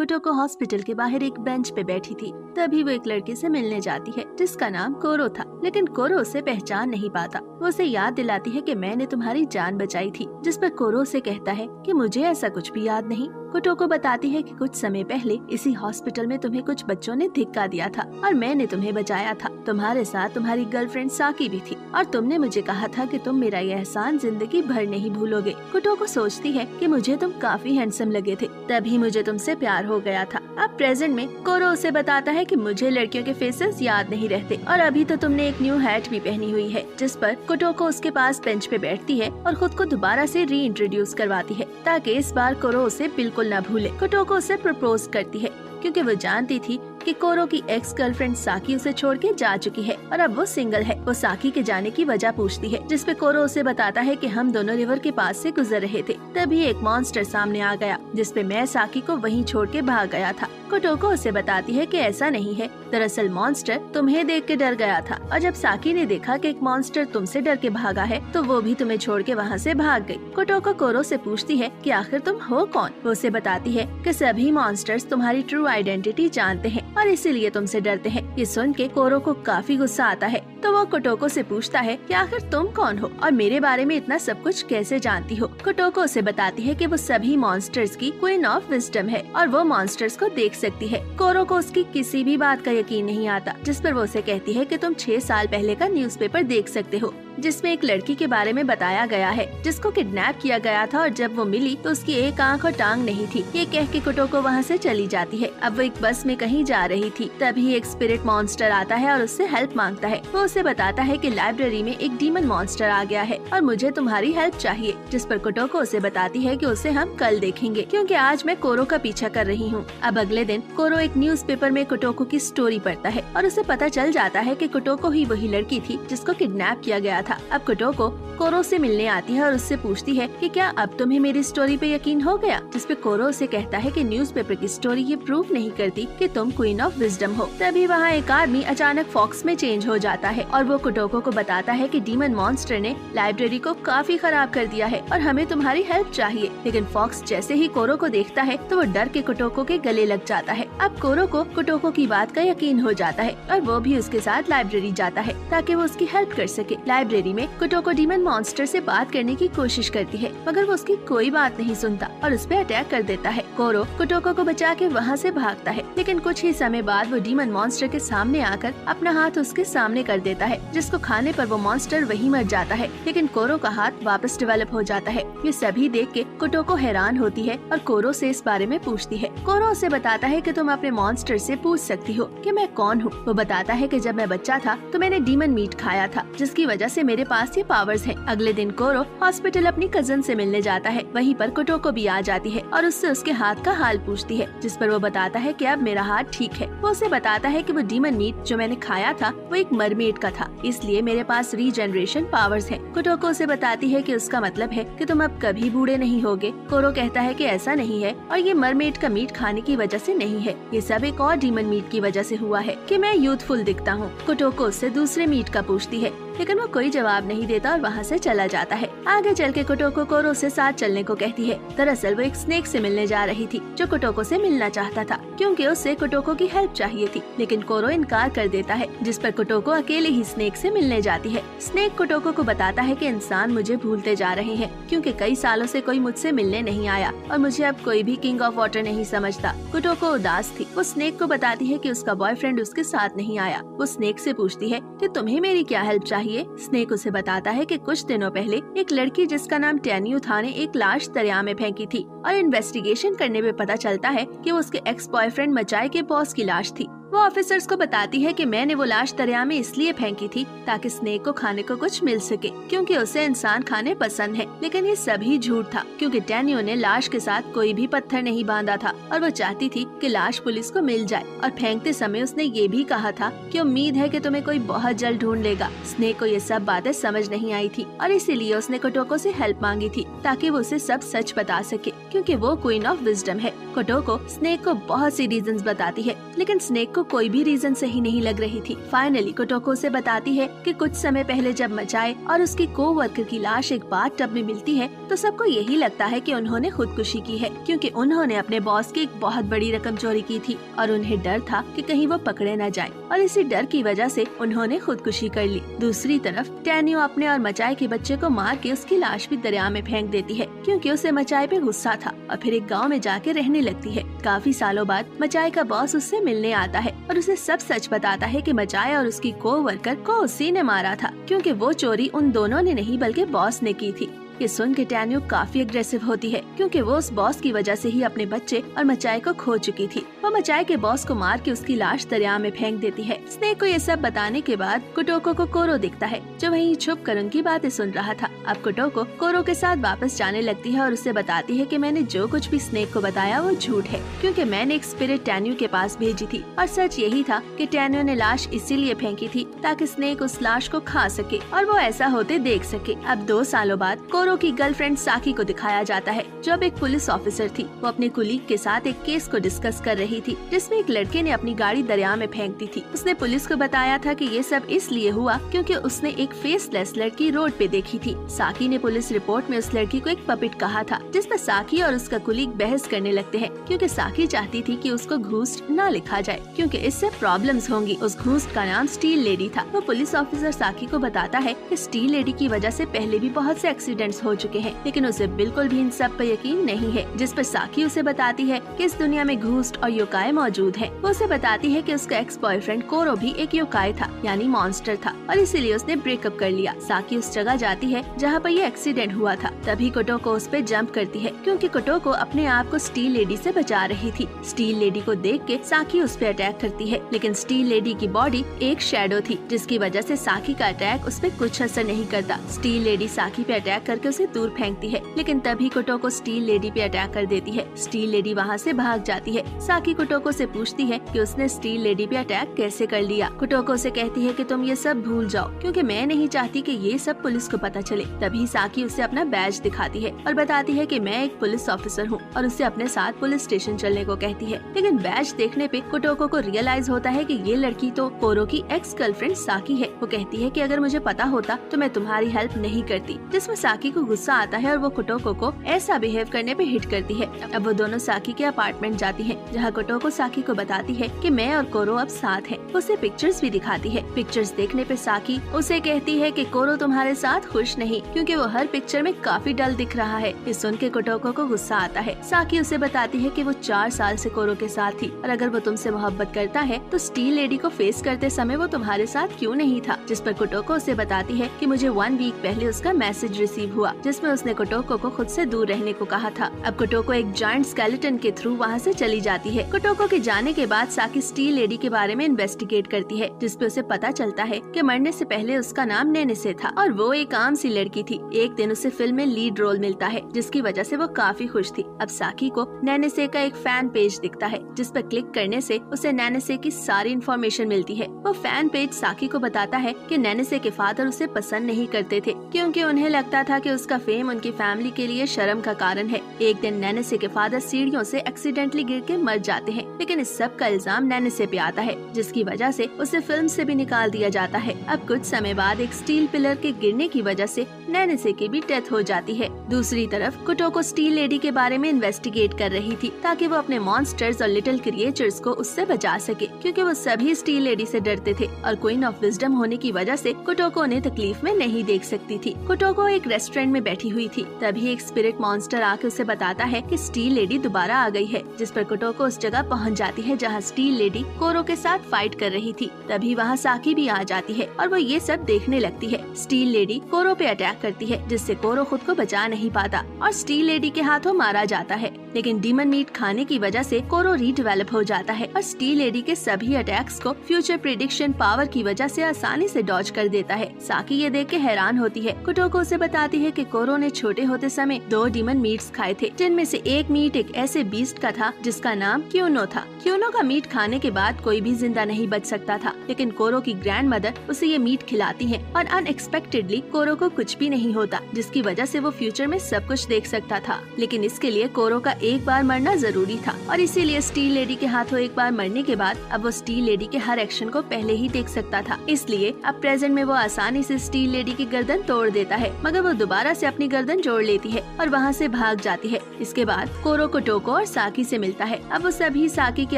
कुटोको hospital के बाहर एक बेंच पे बैठी थी। तभी वो एक लड़के से मिलने जाती है जिसका नाम कोरो था, लेकिन कोरो उसे पहचान नहीं पाता। वो उसे याद दिलाती है कि मैंने तुम्हारी जान बचाई थी, जिस पर कोरो उसे कहता है कि मुझे ऐसा कुछ भी याद नहीं। कुटोको बताती है कि कुछ समय पहले इसी हॉस्पिटल में तुम्हें कुछ बच्चों ने धिक्का दिया था और मैंने तुम्हें बचाया था। तुम्हारे साथ तुम्हारी गर्लफ्रेंड साकी भी थी और तुमने मुझे कहा था कि तुम मेरा यह एहसान जिंदगी भर नहीं भूलोगे। कुटोको सोचती है कि मुझे तुम काफी हैंडसम लगे थे, तभी मुझे तुमसे प्यार हो गया था। अब प्रेजेंट में कोरो उसे बताता है कि मुझे लड़कियों के फेसेस याद नहीं रहते और अभी तो तुमने एक न्यू हैट भी पहनी हुई है, जिस पर कुटोको उसके पास बेंच पे बैठती है और खुद को दोबारा से री इंट्रोड्यूस करवाती है ताकि इस बार कोरो उसे बिल्कुल न भूले। कुटोको उसे प्रपोज करती है क्योंकि वो जानती थी कि कोरो की एक्स गर्लफ्रेंड साकी उसे छोड़ के जा चुकी है और अब वो सिंगल है। वो साकी के जाने की वजह पूछती है, जिस पे कोरो उसे बताता है कि हम दोनों रिवर के पास से गुजर रहे थे, तभी एक मॉन्स्टर सामने आ गया जिस पे मैं साकी को वहीं छोड़ के भाग गया था। कुटोको उसे बताती है कि ऐसा नहीं है, दरअसल मॉन्स्टर तुम्हें देख के डर गया था और जब साकी ने देखा कि एक मॉन्स्टर तुमसे डर के भागा है तो वो भी तुम्हें छोड़ के वहाँ से भाग गई। कुटोको कोरो से पूछती है कि आखिर तुम हो कौन। वो उसे बताती है कि सभी मॉन्स्टर्स तुम्हारी ट्रू आइडेंटिटी जानते हैं और इसीलिए तुमसे डरते हैं। ये सुन के कोरो को काफी गुस्सा आता है तो वो कुटोको से पूछता है कि आखिर तुम कौन हो और मेरे बारे में इतना सब कुछ कैसे जानती हो। कुटोको उसे बताती है कि वो सभी मॉन्स्टर्स की क्वीन ऑफ विजडम है और वो मॉन्स्टर्स को देख सकती है। कोरो को उसकी किसी भी बात का यकीन नहीं आता, जिस पर वो उसे कहती है कि तुम 6 साल पहले का न्यूज़पेपर देख सकते हो जिसमें एक लड़की के बारे में बताया गया है जिसको किडनैप किया गया था और जब वो मिली तो उसकी एक आंख और टांग नहीं थी। ये कह के कुटोको वहाँ से चली जाती है। अब वो एक बस में कहीं जा रही थी, तभी एक स्पिरिट मॉन्स्टर आता है और उससे हेल्प मांगता है। वो उसे बताता है कि लाइब्रेरी में एक डीमन मॉन्स्टर आ गया है और मुझे तुम्हारी हेल्प चाहिए, जिस पर कुटोको उसे बताती है कि उसे हम कल देखेंगे क्योंकि आज मैं कोरो का पीछा कर रही हूँ। अब अगले दिन कोरो एक न्यूज़पेपर में कुटोको की स्टोरी पढ़ता है और उसे पता चल जाता है कि कुटोको ही वही लड़की थी जिसको किडनैप किया गया था। अब कुटोको कोरो से मिलने आती है और उससे पूछती है कि क्या अब तुम्हें मेरी स्टोरी पे यकीन हो गया, जिस पे कोरो उसे कहता है कि न्यूज़पेपर की स्टोरी ये प्रूफ नहीं करती कि तुम क्वीन ऑफ विजडम हो। तभी वहाँ एक आदमी अचानक फॉक्स में चेंज हो जाता है और वो कुटोको को बताता है कि डीमन मॉन्स्टर ने लाइब्रेरी को काफी खराब कर दिया है और हमें तुम्हारी हेल्प चाहिए। लेकिन फॉक्स जैसे ही कोरो को देखता है तो वो डर के कुटोको के गले लग जाता है। अब कोरो को कुटोको की बात का यकीन हो जाता है और वो भी उसके साथ लाइब्रेरी जाता है ताकि वो उसकी हेल्प कर सके। लाइब्रेरी में कुटोको डीमन मॉन्स्टर से बात करने की कोशिश करती है मगर वो उसकी कोई बात नहीं सुनता और उस पर अटैक कर देता है। कोरो कुटोको को बचा के वहाँ से भागता है, लेकिन कुछ ही समय बाद वो डीमन मॉन्स्टर के सामने आकर अपना हाथ उसके सामने कर देता है, जिसको खाने पर वो मॉन्स्टर वहीं मर जाता है। लेकिन कोरो का हाथ वापस डेवलप हो जाता है। ये सभी देख के कुटोको हैरान होती है और कोरो से इस बारे में पूछती है। कोरो उसे बताता है कि तुम अपने मॉन्स्टर से पूछ सकती हो कि मैं कौन हूँ। वो बताता है कि जब मैं बच्चा था तो मैंने डीमन मीट खाया था, जिसकी वजह से मेरे पास ये पावर्स हैं। अगले दिन कोरो हॉस्पिटल अपनी कजन से मिलने जाता है। वहीं पर कुटोको भी आ जाती है और उससे उसके हाथ का हाल पूछती है, जिस पर वो बताता है कि अब मेरा हाथ ठीक है। वो उसे बताता है कि वो डीमन मीट जो मैंने खाया था वो एक मरमेड का था, इसलिए मेरे पास रीजनरेशन पावर्स हैं। कुटोको उसे बताती है कि उसका मतलब है कि तुम अब कभी बूढ़े नहीं होगे। कोरो कहता है कि ऐसा नहीं है और ये मरमेड का मीट खाने की वजह से नहीं है, ये सब एक और डीमन मीट की वजह से हुआ है कि मैं यूथफुल दिखता हूँ। कुटोको उससे दूसरे मीट का पूछती है, लेकिन वो कोई जवाब नहीं देता और वहाँ से चला जाता है। आगे चल के कुटोको कोरो से साथ चलने को कहती है। दरअसल वो एक स्नेक से मिलने जा रही थी जो कुटोको से मिलना चाहता था क्योंकि उससे कुटोको की हेल्प चाहिए थी, लेकिन कोरो इनकार कर देता है, जिस पर कुटोको अकेले ही स्नेक से मिलने जाती है। स्नेक कुटोको को बताता है कि इंसान मुझे भूलते जा रहे हैं क्योंकि कई सालों से कोई मुझसे मिलने नहीं आया और मुझे अब कोई भी किंग ऑफ वाटर नहीं समझता। कुटोको उदास थी। वो स्नेक को बताती है कि उसका बॉयफ्रेंड उसके साथ नहीं आया। वो स्नेक से पूछती है कि तुम्हें मेरी क्या हेल्प चाहिए। स्नेक उसे बताता है कि कुछ दिनों पहले एक लड़की जिसका नाम टेन्यू था ने एक लाश दरिया में फेंकी थी और इन्वेस्टिगेशन करने में पता चलता है कि वो उसके एक्स बॉयफ्रेंड मचाई के बॉस की लाश थी। वो ऑफिसर्स को बताती है कि मैंने वो लाश दरिया में इसलिए फेंकी थी ताकि स्नेक को खाने को कुछ मिल सके क्योंकि उसे इंसान खाने पसंद है। लेकिन ये सभी झूठ था क्योंकि टेन्यू ने लाश के साथ कोई भी पत्थर नहीं बांधा था और वो चाहती थी कि लाश पुलिस को मिल जाए और फेंकते समय उसने ये भी कहा था कि उम्मीद है कि तुम्हें कोई बहुत जल्द ढूंढ लेगा। स्नेक को ये सब बातें समझ नहीं आई थी और इसीलिए उसने कुटोको से हेल्प मांगी थी ताकि वो उसे सब सच बता सके क्योंकि वो क्वीन ऑफ विजडम है। कुटोको स्नेक को बहुत सी रीजंस बताती है, लेकिन स्नेक को को कोई भी रीजन सही नहीं लग रही थी। फाइनली कोटोको उसे बताती है कि कुछ समय पहले जब मचाए और उसकी कोवर्कर की लाश एक बाथटब में मिलती है तो सबको यही लगता है कि उन्होंने खुदकुशी की है, क्योंकि उन्होंने अपने बॉस की एक बहुत बड़ी रकम चोरी की थी और उन्हें डर था कि कहीं वो पकड़े न जाए, और इसी डर की वजह से उन्होंने खुदकुशी कर ली। दूसरी तरफ टैन्यो अपने और मचाए के बच्चे को मार के उसकी लाश भी दरिया में फेंक देती है, क्योंकि उसे मचाए पे गुस्सा था, और फिर एक गाँव में जाके रहने लगती है। काफी सालों बाद मचाए का बॉस उससे मिलने आता है और उसे सब सच बताता है कि मचाए और उसकी कोवर्कर को उसी ने मारा था, क्योंकि वो चोरी उन दोनों ने नहीं बल्कि बॉस ने की थी। ये सुन के टैन्यो काफी एग्रेसिव होती है, क्योंकि वो उस बॉस की वजह से ही अपने बच्चे और मचाए को खो चुकी थी। वो मचाए के बॉस को मार के उसकी लाश दरिया में फेंक देती है। स्नेक को ये सब बताने के बाद कोटोको को कोरो दिखता है, जो वहीं छुप कर उनकी बातें सुन रहा था। अब कोटोको कोरो के साथ वापस जाने लगती है और उसे बताती है कि मैंने जो कुछ भी स्नेक को बताया वो झूठ है, क्योंकि मैंने एक स्पिरिट टैन्यो के पास भेजी थी और सच यही था कि टैन्यो ने लाश इसीलिए फेंकी थी ताकि स्नेक उस लाश को खा सके और वो ऐसा होते देख सके। अब 2 सालों बाद कोरो की गर्लफ्रेंड साकी को दिखाया जाता है, जो अब एक पुलिस ऑफिसर थी। वो अपने कुलीग के साथ एक केस को डिस्कस कर रही थी, जिसमें एक लड़के ने अपनी गाड़ी दरिया में फेंक दी थी। उसने पुलिस को बताया था कि ये सब इसलिए हुआ क्योंकि उसने एक फेसलेस लड़की रोड पे देखी थी। साकी ने पुलिस रिपोर्ट में उस लड़की को एक पपिट कहा था, जिसमें साकी और उसका कुलीग बहस करने लगते हैं, क्योंकि साकी चाहती थी कि उसको घूस्ट न लिखा जाए, क्योंकि इससे प्रॉब्लम्स होंगी। उस घूस्ट का नाम स्टील लेडी था। वो पुलिस ऑफिसर साकी को बताता है कि स्टील लेडी की वजह से पहले भी बहुत से एक्सीडेंट्स हो चुके हैं, लेकिन उसे बिल्कुल भी इन सब पर यकीन नहीं है। जिस पर साकी उसे बताती है कि इस दुनिया में घूस्ट और योकाई मौजूद हैं। वो उसे बताती है कि उसका एक्स बॉयफ्रेंड कोरो भी एक योकाई था, यानी मॉन्स्टर था, और इसीलिए उसने ब्रेकअप कर लिया। साकी उस जगह जाती है जहाँ पर ये एक्सीडेंट हुआ था। तभी कोटोको उस पे जंप करती है, क्योंकि कोटोको अपने आप को स्टील लेडी से बचा रही थी। स्टील लेडी को देख के साकी उस पे अटैक करती है, लेकिन स्टील लेडी की बॉडी एक शैडो थी, जिसकी वजह से साकी का अटैक उस पे कुछ असर नहीं करता। स्टील लेडी साकी पे अटैक करके उसे दूर फेंकती है, लेकिन तभी कोटोको स्टील लेडी पे अटैक कर देती है। स्टील लेडी वहाँ से भाग जाती है। साकी कोटोको से पूछती है कि उसने स्टील लेडी पे अटैक कैसे कर लिया। कोटोको से कहती है कि तुम ये सब भूल जाओ, क्योंकि मैं नहीं चाहती कि ये सब पुलिस को पता चले। तभी साकी उसे अपना बैज दिखाती है और बताती है कि मैं एक पुलिस ऑफिसर हूँ, और उसे अपने साथ पुलिस स्टेशन चलने को कहती है। लेकिन बैज देखने पे कोटोको को रियलाइज होता है कि ये लड़की तो कोरो की एक्स गर्लफ्रेंड साकी है। वो कहती है कि अगर मुझे पता होता तो मैं तुम्हारी हेल्प नहीं करती, जिसमें साकी को गुस्सा आता है और वो कोटोको को ऐसा बिहेव करने पे हिट करती है। अब वो दोनों साकी के अपार्टमेंट जाती हैं, जहाँ कोटोको साकी को बताती है कि मैं और कोरो अब साथ हैं। उसे पिक्चर्स भी दिखाती है। पिक्चर्स देखने पे साकी उसे कहती है कि कोरो तुम्हारे साथ खुश नहीं, क्योंकि वो हर पिक्चर में काफी डल दिख रहा है। ये सुन के कोटोको को गुस्सा आता है। साकी उसे बताती है कि वो 4 साल से कोरो के साथ थी, और अगर वो तुमसे मोहब्बत करता है तो स्टील लेडी को फेस करते समय वो तुम्हारे साथ क्यों नहीं था। जिस पर कोटोको उसे बताती है कि मुझे 1 वीक पहले उसका मैसेज रिसीव हुआ, जिसमें उसने कोटोको को खुद से दूर रहने को कहा था। अब कोटोको एक जायंट स्केलेटन के थ्रू वहाँ से चली जाती है। कोटोको के जाने के बाद साकी स्टील लेडी के बारे में इन्वेस्टिगेट करती है, जिसपे उसे पता चलता है कि मरने से पहले उसका नाम नेनेसे था और वो एक आम सी लड़की थी। एक दिन उसे फिल्म में लीड रोल मिलता है, जिसकी वजह से वो काफी खुश थी। अब साकी को नेनेसे का एक फैन पेज दिखता है, जिस पर क्लिक करने से उसे नेनेसे की सारी इन्फॉर्मेशन मिलती है। वो फैन पेज साकी को बताता है कि नेनेसे के फादर उसे पसंद नहीं करते थे, क्योंकि उन्हें लगता था कि उसका फेम उनकी फैमिली के लिए शर्म का कारण है। एक दिन नेनेसे के फादर सीढ़ियों से एक्सीडेंटली गिर के मर जाते हैं, लेकिन इस सब का इल्जाम नेनेसे पे आता है, जिसकी वजह से उसे फिल्म से भी निकाल दिया जाता है। अब कुछ समय बाद एक स्टील पिलर के गिरने की वजह से नेनेसे की भी डेथ हो जाती है। दूसरी तरफ कोटोको स्टील लेडी के बारे में इन्वेस्टिगेट कर रही थी, ताकि वो अपने मॉन्स्टर्स और लिटिल क्रिएचर्स को उससे बचा सके, क्योंकि वो सभी स्टील लेडी से डरते थे और क्वीन ऑफ विजडम होने की वजह से कोटोको उन्हें तकलीफ में नहीं देख सकती थी। कोटोको एक रेस्टोरेंट में बैठी हुई थी, तभी एक स्पिरिट मॉन्स्टर आके उसे बताता है कि स्टील लेडी दोबारा आ गई है, जिस पर कोटोको उस जगह पहुंच जाती है जहां स्टील लेडी कोरो के साथ फाइट कर रही थी। तभी वहां साकी भी आ जाती है और वो ये सब देखने लगती है। स्टील लेडी कोरो पे अटैक करती है, जिससे कोरो खुद को बचा नहीं पाता और स्टील लेडी के हाथों मारा जाता है। लेकिन डीमन मीट खाने की वजह से कोरो रीडेवलप हो जाता है और स्टील लेडी के सभी अटैक्स को फ्यूचर प्रेडिक्शन पावर की वजह से आसानी से डॉज कर देता है। साकी ये देख के हैरान होती है। कोटोको उसे बताती है कि कोरो ने छोटे होते समय 2 डीमन मीट्स खाए थे, जिनमें से एक मीट एक ऐसे बीस्ट का था जिसका नाम क्यूनो था। क्यूनो का मीट खाने के बाद कोई भी जिंदा नहीं बच सकता था, लेकिन कोरो की ग्रैंड मदर उसे ये मीट खिलाती है और अनएक्सपेक्टेडली कोरो को कुछ भी नहीं होता, जिसकी वजह से वो फ्यूचर में सब कुछ देख सकता था। लेकिन इसके लिए कोरो का एक बार मरना जरूरी था और इसीलिए स्टील लेडी के हाथों एक बार मरने के बाद अब वो स्टील लेडी के हर एक्शन को पहले ही देख सकता था। इसलिए अब प्रेजेंट में वो आसानी से स्टील लेडी की गर्दन तोड़ देता है, मगर वो दोबारा से अपनी गर्दन जोड़ लेती है और वहाँ से भाग जाती है। इसके बाद कोरो कोटोको और साकी से मिलता है। अब वो सभी साकी के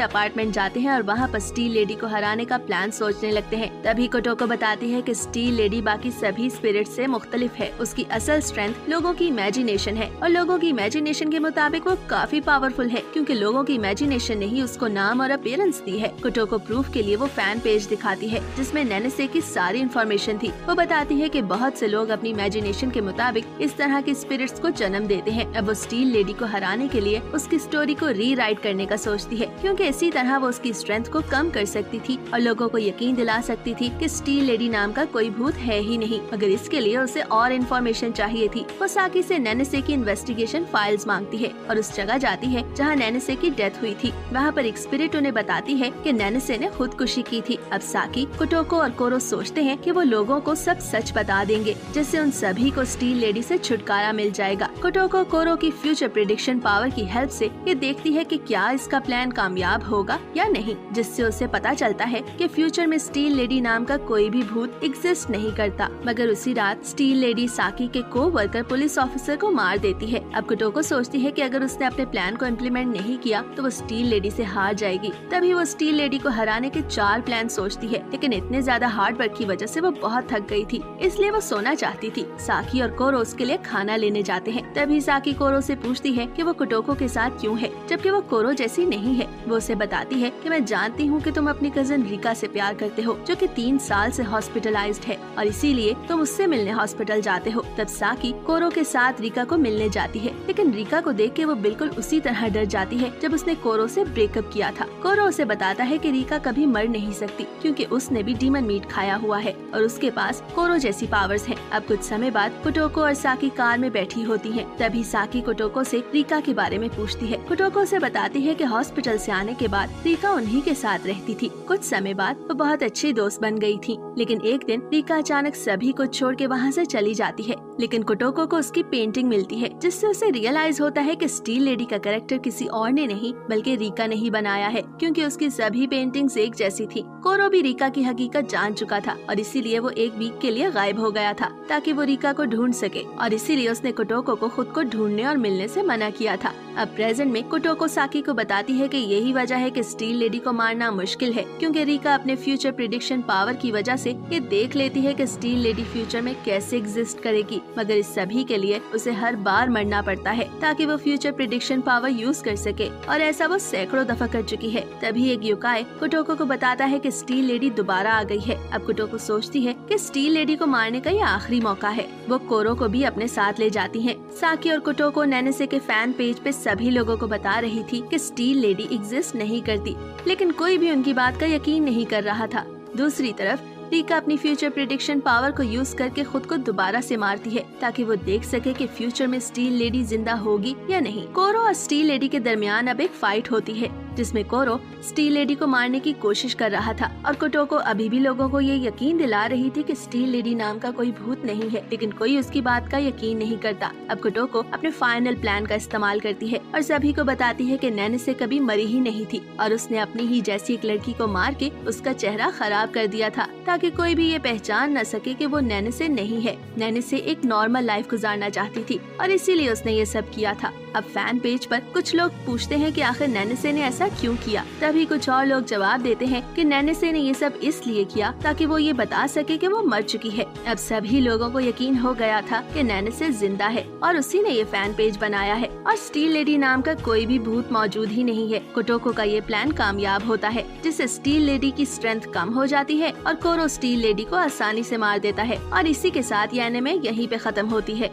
अपार्टमेंट जाते हैं और वहाँ पर स्टील लेडी को हराने का प्लान सोचने लगते हैं। तभी कोटोको बताती है कि स्टील लेडी बाकी सभी स्पिरिट से मुख्तलिफ है। उसकी असल स्ट्रेंथ लोगों की इमेजिनेशन है और लोगों की इमेजिनेशन के मुताबिक वो काफी पावरफुल है, क्योंकि लोगों की इमेजिनेशन ने ही उसको नाम और अपीयरेंस दी है। कोटोको प्रूफ के लिए वो फैन पेज दिखाती है जिसमें नैनेसे की सारी इन्फॉर्मेशन थी। वो बताती है कि बहुत से लोग अपनी इमेजिनेशन के मुताबिक इस तरह के स्पिरिट्स को जन्म देते हैं। अब वो स्टील लेडी को हराने के लिए उसकी स्टोरी को रीराइट करने का सोचती है, क्योंकि इसी तरह वो उसकी स्ट्रेंथ को कम कर सकती थी और लोगों को यकीन दिला सकती थी कि स्टील लेडी नाम का कोई भूत है ही नहीं, मगर इसके लिए उसे और इन्फॉर्मेशन चाहिए थी। वो साकी से नैनेसे की इन्वेस्टिगेशन फाइल्स मांगती है और उस जगह जाती है जहाँ नैनेसे की डेथ हुई थी। वहाँ पर एक स्पिरिट उन्हें बताती है कि नैनेसे ने खुदकुशी की थी। अब साकी, कोटोको और कोरो सोचते हैं कि वो लोगों को सब सच बता देंगे, जिससे उन सभी को स्टील लेडी से छुटकारा मिल जाएगा। कोटोको कोरो की फ्यूचर प्रेडिक्शन पावर की हेल्प से ये देखती है कि क्या इसका प्लान कामयाब होगा या नहीं, जिससे उसे पता चलता है कि फ्यूचर में स्टील लेडी नाम का कोई भी भूत एग्जिस्ट नहीं करता। मगर उसी रात स्टील लेडी साकी के को-वर्कर पुलिस ऑफिसर को मार देती है। अब कोटोको सोचती है कि अगर उसने अपने प्लान को इम्प्लीमेंट नहीं किया तो वो स्टील लेडी से हार जाएगी। तभी वो स्टील लेडी को हराने के 4 प्लान सोचती है, लेकिन इतने ज्यादा हार्ड वर्क की वजह से वो बहुत थक गई थी, इसलिए वो सोना चाहती थी। साकी और कोरो उसके लिए खाना लेने जाते हैं। तभी साकी कोरो से पूछती है कि वो कोटोको के साथ क्यों है, जबकि वो कोरो जैसी नहीं है। वो उसे बताती है कि मैं जानती हूँ कि तुम अपनी कजन रिका से प्यार करते हो, जो कि 3 साल से हॉस्पिटलाइज्ड है और इसीलिए तुम उससे मिलने हॉस्पिटल जाते हो। तब साकी कोरो के साथ रिका को मिलने जाती है, लेकिन रिका को देख के वो बिल्कुल उसी तरह डर जाती है जब उसने कोरो से ब्रेकअप किया था। कोरो उसे बताता है कि रिका कभी मर नहीं सकती, क्योंकि उसने भी डीमन मीट खाया हुआ है और उसके पास कोरो जैसी पावर्स हैं। अब कुछ समय बाद कोटोको और साकी कार में बैठी होती हैं। तभी साकी कोटोको से रिका के बारे में पूछती है। कोटोको से बताती है कि हॉस्पिटल से आने के बाद रिका उन्हीं के साथ रहती थी। कुछ समय बाद वो बहुत अच्छी दोस्त बन गई थी, लेकिन एक दिन रिका अचानक सभी को छोड़ के वहाँ से चली जाती है। लेकिन कोटोको को उसकी पेंटिंग मिलती है, जिससे उसे रियलाइज होता है कि स्टील लेडी का कैरेक्टर किसी और ने नहीं बल्कि रिका ने ही बनाया है, क्योंकि उसकी सभी पेंटिंग्स एक जैसी थी। कोरो भी रिका की हकीकत जान चुका था और इसीलिए वो एक वीक के लिए गायब हो गया था ताकि वो रिका को ढूंढ सके, और इसीलिए उसने कोटोको को खुद को ढूंढने और मिलने से मना किया था। अब प्रेजेंट में कोटोको साकी को बताती है कि यही वजह है कि स्टील लेडी को मारना मुश्किल है, क्योंकि रिका अपने फ्यूचर प्रेडिक्शन पावर की वजह से ये देख लेती है कि स्टील लेडी फ्यूचर में कैसे एग्जिस्ट करेगी, मगर इस सभी के लिए उसे हर बार मरना पड़ता है ताकि वो फ्यूचर प्रेडिक्शन पावर यूज कर सके, और ऐसा वो सैकड़ों दफा कर चुकी है। तभी एक युकाई कोटोको को बताता है कि स्टील लेडी दोबारा आ गई है। अब कोटोको सोचती है कि स्टील लेडी को मारने का ये आखिरी मौका है। वो कोरो को भी अपने साथ ले जाती हैं। साकी और कोटोको नैनेसे के फैन पेज पे सभी लोगों को बता रही थी कि स्टील लेडी एग्जिस्ट नहीं करती, लेकिन कोई भी उनकी बात का यकीन नहीं कर रहा था। दूसरी तरफ रिका अपनी फ्यूचर प्रेडिक्शन पावर को यूज करके खुद को दोबारा से मारती है ताकि वो देख सके कि फ्यूचर में स्टील लेडी जिंदा होगी या नहीं। कोरो और स्टील लेडी के दरमियान अब एक फाइट होती है जिसमें कोरो स्टील लेडी को मारने की कोशिश कर रहा था और कोटोको अभी भी लोगों को ये यकीन दिला रही थी कि स्टील लेडी नाम का कोई भूत नहीं है, लेकिन कोई उसकी बात का यकीन नहीं करता। अब कोटोको अपने फाइनल प्लान का इस्तेमाल करती है और सभी को बताती है कि नैनेसे कभी मरी ही नहीं थी और उसने अपनी ही जैसी एक लड़की को मार के उसका चेहरा खराब कर दिया था ताकि कोई भी ये पहचान न सके कि वो नैनेसे नहीं है। नैनेसे एक नॉर्मल लाइफ गुजारना चाहती थी और इसीलिए उसने ये सब किया था। अब फैन पेज पर कुछ लोग पूछते हैं कि आखिर नैनेसे ने ऐसा क्यों किया। तभी कुछ और लोग जवाब देते हैं कि नैनेसे ने ये सब इसलिए किया ताकि वो ये बता सके कि वो मर चुकी है। अब सभी लोगों को यकीन हो गया था कि नैनेसे जिंदा है और उसी ने ये फैन पेज बनाया है और स्टील लेडी नाम का कोई भी भूत मौजूद ही नहीं है। कोटोको का ये प्लान कामयाब होता है जिससे स्टील लेडी की स्ट्रेंथ कम हो जाती है और कोरो स्टील लेडी को आसानी से मार देता है और इसी के साथ ये एनिमे यहीं पे खत्म होती है।